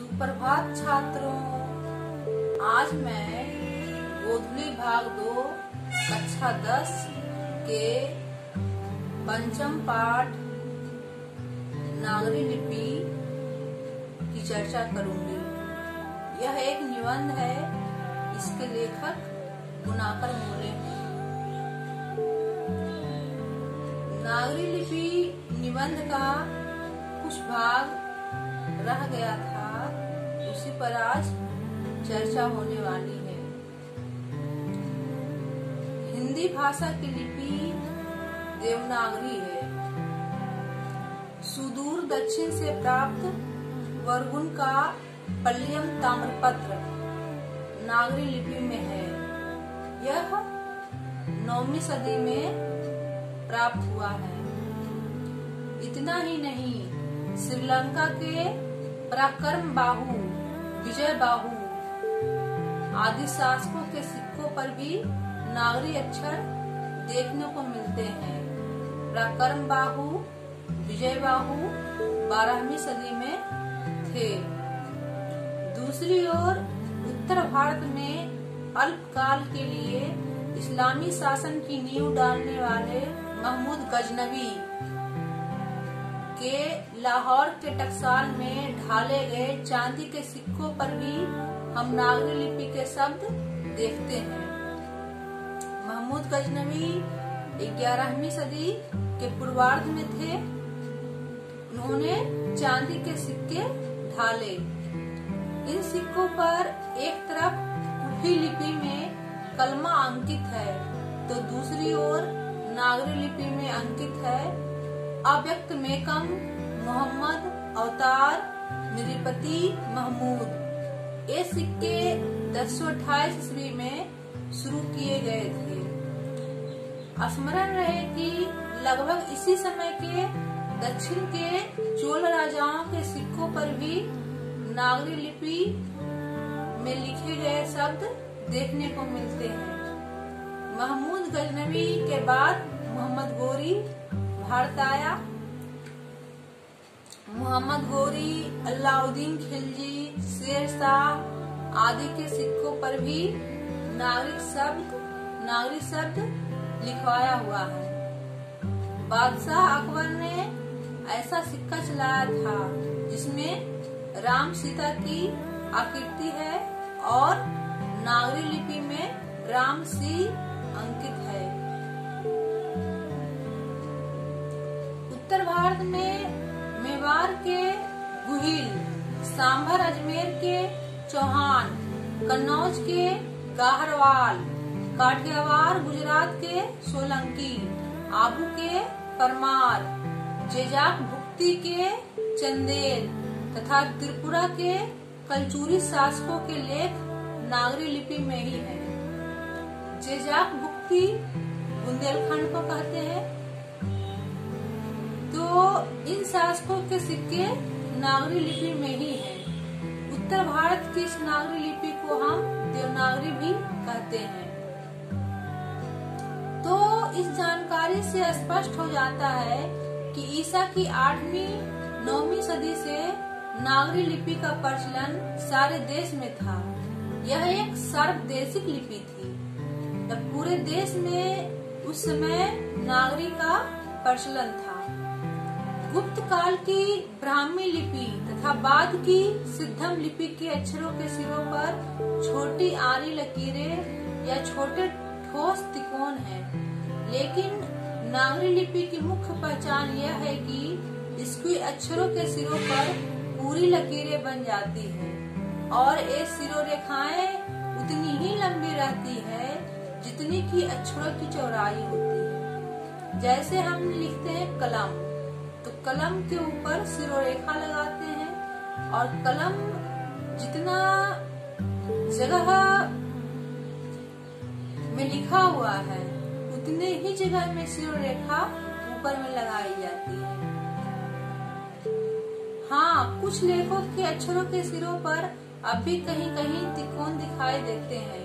सुप्रभात छात्रों, आज मैं गोधुली भाग 2 कक्षा 10 के पंचम पाठ नागरी लिपि की चर्चा करूंगी। यह एक निबंध है। इसके लेखक गुणाकर मोरे हैं। नागरी लिपि निबंध का कुछ भाग रह गया था, उसी पर आज चर्चा होने वाली है। हिंदी भाषा की लिपि देवनागरी है। सुदूर दक्षिण से प्राप्त वर्गुन का पल्लियम ताम्रपत्र नागरी लिपि में है। यह 9वीं सदी में प्राप्त हुआ है। इतना ही नहीं, श्रीलंका के पराक्रम बाहु, विजय बाहु आदि शासकों के सिक्कों पर भी नागरी अक्षर देखने को मिलते हैं। पराक्रम बाहु, विजय बाहु 12वीं सदी में थे। दूसरी ओर उत्तर भारत में अल्पकाल के लिए इस्लामी शासन की नींव डालने वाले महमूद गजनवी के लाहौर के टकसाल में ढाले गए चांदी के सिक्कों पर भी हम नागरी लिपि के शब्द देखते हैं। महमूद गजनवी 11वीं सदी के पूर्वार्ध में थे। उन्होंने चांदी के सिक्के ढाले। इन सिक्कों पर एक तरफ कुफी लिपि में कलमा अंकित है, तो दूसरी ओर नागरी लिपि में अंकित है अव्यक्त मेकम मोहम्मद अवतार निरिपति महमूद। ये सिक्के 1028 ईस्वी में शुरू किए गए थे। स्मरण रहे कि लगभग इसी समय के दक्षिण के चोल राजाओं के सिक्कों पर भी नागरी लिपि में लिखे गए शब्द देखने को मिलते हैं। महमूद गजनवी के बाद मोहम्मद गोरी भारत आया। मोहम्मद गोरी, अलाउद्दीन खिलजी, शेर शाह आदि के सिक्कों पर भी नागरी शब्द लिखवाया हुआ है। बादशाह अकबर ने ऐसा सिक्का चलाया था जिसमें राम सीता की आकृति है और नागरी लिपि में राम सी अंकित है। उत्तर भारत में मेवाड़ के गुहिल, सांभर अजमेर के चौहान, कन्नौज के गाहरवाल, काठियावाड़ गुजरात के सोलंकी, आबू के परमार, जेजाक भुक्ति के चंदेल तथा त्रिपुरा के कलचुरी शासकों के लेख नागरी लिपि में ही है। जेजाक भुक्ति बुंदेलखंड को कहते हैं। तो इन शासकों के सिक्के नागरी लिपि में ही हैं। उत्तर भारत की इस नागरी लिपि को हम देवनागरी भी कहते हैं। तो इस जानकारी से स्पष्ट हो जाता है कि ईसा की 8वीं-9वीं सदी से नागरी लिपि का प्रचलन सारे देश में था। यह एक सार्वदेशिक लिपि थी। तब पूरे देश में उस समय नागरी का प्रचलन था। गुप्त काल की ब्राह्मी लिपि तथा बाद की सिद्धम लिपि के अक्षरों के सिरों पर छोटी आरी लकीरें या छोटे ठोस तिकोन हैं। लेकिन नागरी लिपि की मुख्य पहचान यह है कि इसकी अक्षरों के सिरों पर पूरी लकीरें बन जाती हैं और ये सिरोरेखाएं उतनी ही लंबी रहती है जितनी की अक्षरों की चौड़ाई होती है। जैसे हम लिखते हैं कलम, तो कलम के ऊपर सिरोरेखा लगाते हैं और कलम जितना जगह में लिखा हुआ है उतने ही जगह में सिरोरेखा ऊपर में लगाई जाती है। हाँ, कुछ लेखों के अक्षरों के सिरों पर अब भी कहीं कहीं तिकोन दिखाई देते हैं।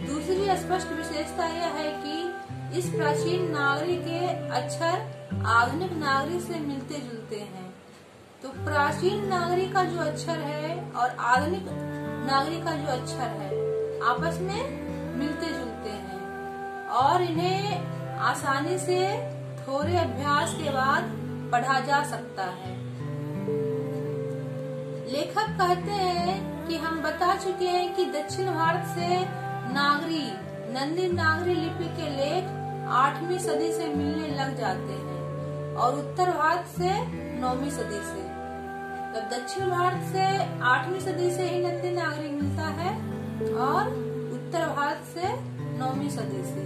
दूसरी स्पष्ट विशेषता यह है कि इस प्राचीन नागरी के अक्षर आधुनिक नागरी से मिलते जुलते हैं। तो प्राचीन नागरी का जो अक्षर है और आधुनिक नागरी का जो अक्षर है आपस में मिलते जुलते हैं और इन्हें आसानी से थोड़े अभ्यास के बाद पढ़ा जा सकता है। लेखक कहते हैं कि हम बता चुके हैं कि दक्षिण भारत से नंदी नागरी लिपि के लेख 8वीं सदी से मिलने लग जाते हैं और उत्तर भारत से 9वीं सदी से। तब दक्षिण भारत से 8वीं सदी से ही नंदी नागरी मिलता है और उत्तर भारत से 9वीं सदी से।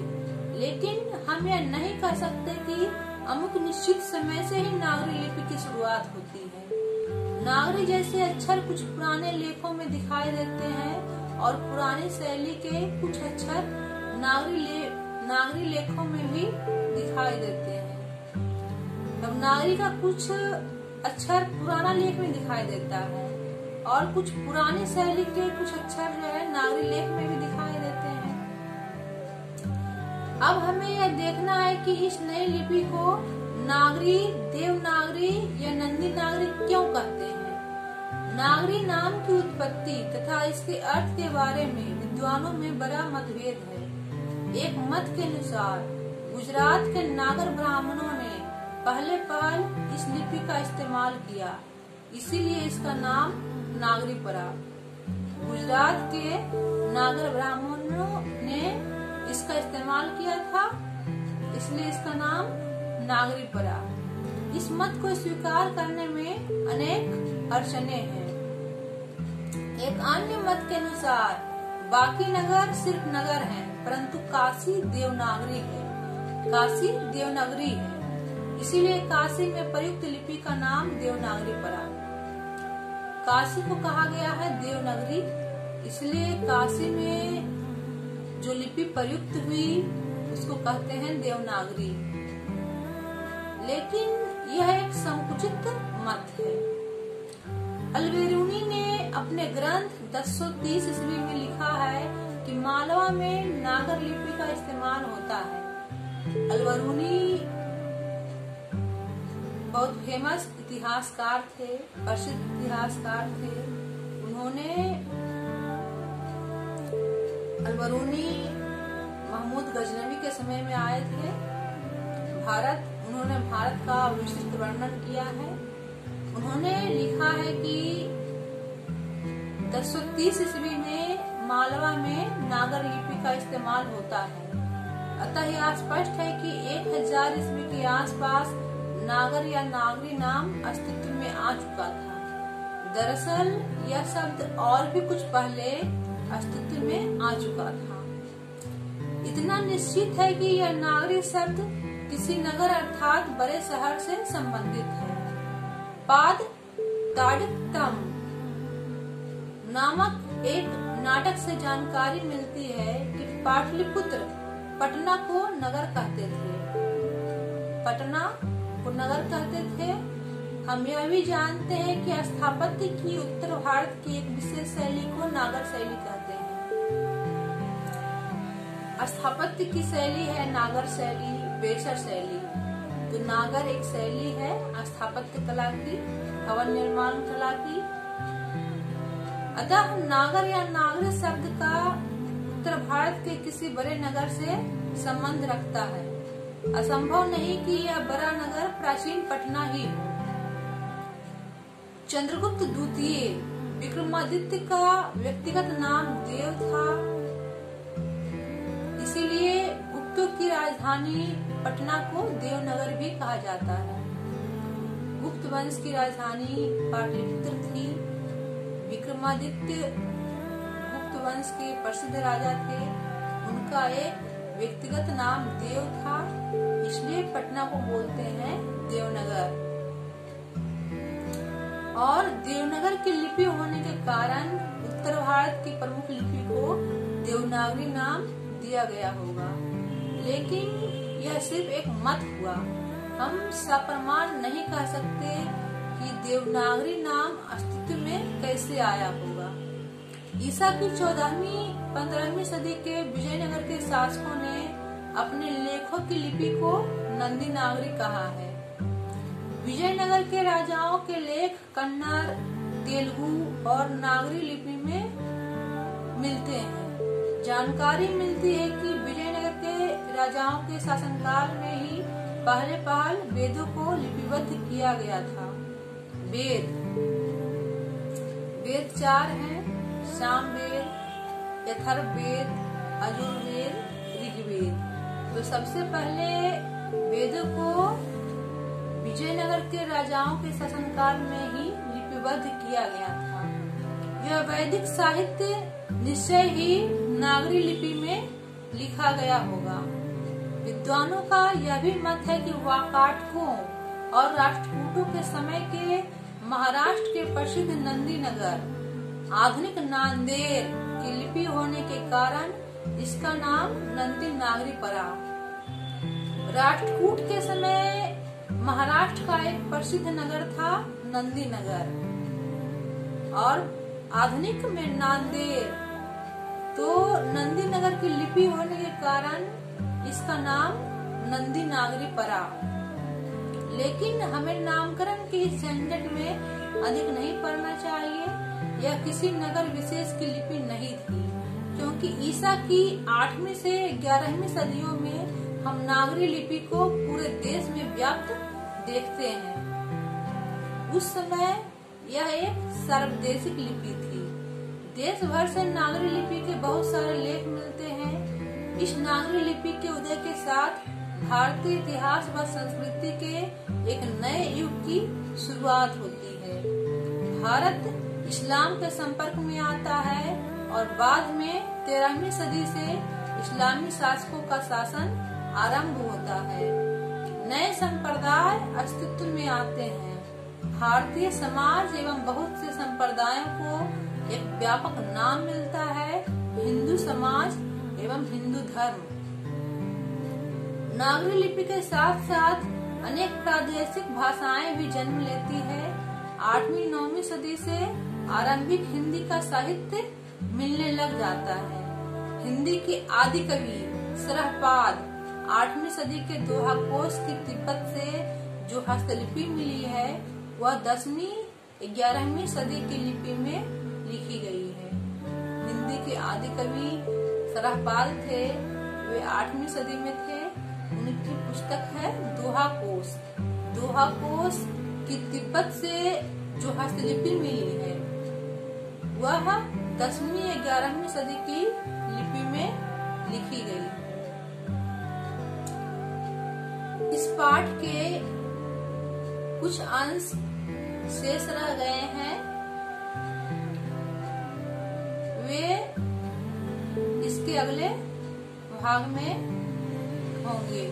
लेकिन हम यह नहीं कह सकते कि अमुक निश्चित समय से ही नागरी लिपि की शुरुआत होती है। नागरी जैसे अक्षर कुछ पुराने लेखों में दिखाई देते हैं और पुरानी शैली के कुछ अक्षर नागरी लेखों में भी दिखाई देते हैं। अब नागरी का कुछ अक्षर पुराना लेख में दिखाई देता है और कुछ पुरानी शैली के कुछ अक्षर जो है नागरी लेख में भी दिखाई देते हैं। अब हमें यह देखना है कि इस नई लिपि को नागरी, देवनागरी या नंदी नागरी क्यों कहते हैं। नागरी नाम की उत्पत्ति तथा इसके अर्थ के बारे में विद्वानों में बड़ा मतभेद है। एक मत के अनुसार गुजरात के नागर ब्राह्मणों ने पहले इस लिपि का इस्तेमाल किया, इसीलिए इसका नाम नागरी पड़ा। गुजरात के नागर ब्राह्मणों ने इसका इस्तेमाल किया था, इसलिए इसका नाम नागरी पड़ा। इस मत को स्वीकार करने में अनेक अड़चने हैं। एक अन्य मत के अनुसार बाकी नगर सिर्फ नगर हैं, परंतु काशी देवनागरी है, इसीलिए काशी में प्रयुक्त लिपि का नाम देवनागरी पड़ा। काशी को कहा गया है देवनागरी, इसलिए काशी में जो लिपि प्रयुक्त हुई उसको कहते हैं देवनागरी। लेकिन यह एक संकुचित मत है। अलबेरूनी ने अपने ग्रंथ 1030 ईस्वी में लिखा है कि मालवा में नागर लिपि का इस्तेमाल होता है। अलबेरूनी बहुत फेमस इतिहासकार थे, प्रसिद्ध इतिहासकार थे। अलबेरूनी महमूद गजनवी के समय में आए थे उन्होंने भारत का विशिष्ट वर्णन किया है। उन्होंने लिखा है कि 1030 ईस्वी में मालवा में नागर लिपि का इस्तेमाल होता है। अतः यह स्पष्ट है कि 1000 ईस्वी के आसपास नागर या नागरी नाम अस्तित्व में आ चुका था। दरअसल यह शब्द और भी कुछ पहले अस्तित्व में आ चुका था। इतना निश्चित है कि यह नागरी शब्द किसी नगर अर्थात बड़े शहर से संबंधित है। पाद ताडितम नामक एक नाटक से जानकारी मिलती है कि पाटलिपुत्र पटना को नगर कहते थे। हम यह भी जानते हैं कि स्थापत्य की उत्तर भारत की एक विशेष शैली को नागर शैली कहते हैं। स्थापत्य की शैली है नागर शैली, बेसर शैली। तो नागर एक शैली है स्थापत्य कला की, भवन निर्माण कला की। अतः नागर या नागरी शब्द का उत्तर भारत के किसी बड़े नगर से संबंध रखता है। असंभव नहीं कि यह बड़ा नगर प्राचीन पटना ही हो। चंद्रगुप्त द्वितीय विक्रमादित्य का व्यक्तिगत नाम देव था, इसीलिए गुप्तों की राजधानी पटना को देवनगर भी कहा जाता है। गुप्त वंश की राजधानी पाटलिपुत्र थी। विक्रमादित्य गुप्त वंश के प्रसिद्ध राजा थे। उनका एक व्यक्तिगत नाम देव था, इसलिए पटना को बोलते हैं देवनगर। और देवनगर की लिपि होने के कारण उत्तर भारत की प्रमुख लिपि को देवनागरी नाम दिया गया होगा। लेकिन यह सिर्फ एक मत हुआ। हम सप्रमाण नहीं कह सकते कि देवनागरी नाम अस्तित्व में कैसे आया होगा। ईसा की 14वीं-15वीं सदी के विजयनगर के शासकों ने अपने लेखों की लिपि को नंदी नागरी कहा है। विजयनगर के राजाओं के लेख कन्नड़, तेलुगु और नागरी लिपि में मिलते हैं। जानकारी मिलती है कि विजयनगर के राजाओं के शासनकाल में ही पहल वेदों को लिपिबद्ध किया गया था। वेद 4 हैं: सामवेद, अथर्ववेद, यजुर्वेद, ऋग्वेद। तो सबसे पहले वेदों को विजयनगर के राजाओं के शासनकाल में ही लिपिबद्ध किया गया था। यह वैदिक साहित्य निश्चय ही नागरी लिपि में लिखा गया होगा। विद्वानों का यह भी मत है कि वाकाटकों और राष्ट्रकूटों के समय के महाराष्ट्र के प्रसिद्ध नंदी नगर, आधुनिक नांदेड़ की लिपि होने के कारण इसका नाम नंदी नागरी पड़ा। राष्ट्रकूट के समय महाराष्ट्र का एक प्रसिद्ध नगर था नंदी नगर और आधुनिक में नांदेड़। तो नंदी नगर की लिपि होने के कारण इसका नाम नंदी नागरी पड़ा। लेकिन हमें नामकरण के इस झंझट में अधिक नहीं पड़ना चाहिए। यह किसी नगर विशेष की लिपि नहीं थी, क्योंकि ईसा की 8वीं से 11वीं सदियों में हम नागरी लिपि को पूरे देश में व्याप्त देखते हैं। उस समय यह एक सार्वदेशिक लिपि थी। देश भर से नागरी लिपि के बहुत सारे लेख मिलते हैं। इस नागरी लिपि के उदय के साथ भारतीय इतिहास व संस्कृति के एक नए युग की शुरुआत होती है। भारत इस्लाम के संपर्क में आता है और बाद में 13वीं सदी से इस्लामी शासकों का शासन आरंभ होता है। नए संप्रदाय अस्तित्व में आते हैं। भारतीय समाज एवं बहुत से संप्रदायों को एक व्यापक नाम मिलता है: हिंदू समाज एवं हिंदू धर्म। नागरी लिपि के साथ साथ अनेक प्रादेशिक भाषाएं भी जन्म लेती है। 8वीं-9वीं सदी से आरंभिक हिंदी का साहित्य मिलने लग जाता है। हिंदी के आदि कवि सरहपाद 8वीं सदी के दोहा कोश की तिब्बत से जो हस्तलिपि मिली है वह 10वीं-11वीं सदी की लिपि में लिखी गई है। हिंदी के आदि कवि सरहपाद थे, वे 8वीं सदी में थे। उनकी पुस्तक है दोहा कोश। दोहा कोश की तिब्बत से जो हस्तलिपि मिली है वह 10वीं-11वीं सदी की लिपि में लिखी गई। इस पाठ के कुछ अंश शेष रह गए हैं, वे इसके अगले भाग में होंगे।